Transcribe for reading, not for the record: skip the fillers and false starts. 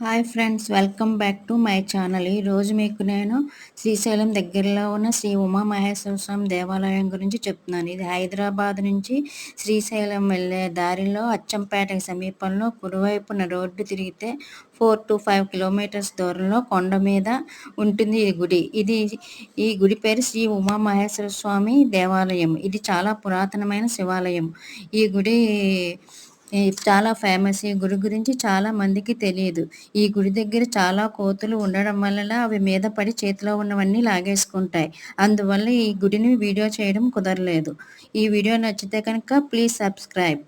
Hi friends, welcome back to my channel. ఈరోజు మీకు నేను శ్రీశైలం దగ్గరలో ఉన్న శ్రీ ఉమామహేశ్వర స్వామి దేవాలయం గురించి చెప్తున్నాను. ఇది హైదరాబాద్ నుంచి శ్రీశైలం వెళ్ళే దారిలో అచ్చంపేటకి సమీపంలో కుడివైపున రోడ్డు తిరిగితే 4-5 కిలోమీటర్స్ దూరంలో కొండ మీద ఉంటుంది ఈ గుడి. ఈ గుడి పేరు శ్రీ ఉమామహేశ్వర స్వామి దేవాలయం. ఇది చాలా పురాతనమైన శివాలయం. ఈ గుడి చాలా ఫేమస్. ఈ గుడి గురించి చాలా మందికి తెలియదు. ఈ గుడి దగ్గర చాలా కోతులు ఉండడం వలన అవి మీద పడి చేతిలో ఉన్నవన్నీ లాగేసుకుంటాయి. అందువల్ల ఈ గుడిని వీడియో చేయడం కుదరలేదు. ఈ వీడియో నచ్చితే కనుక ప్లీజ్ సబ్స్క్రైబ్.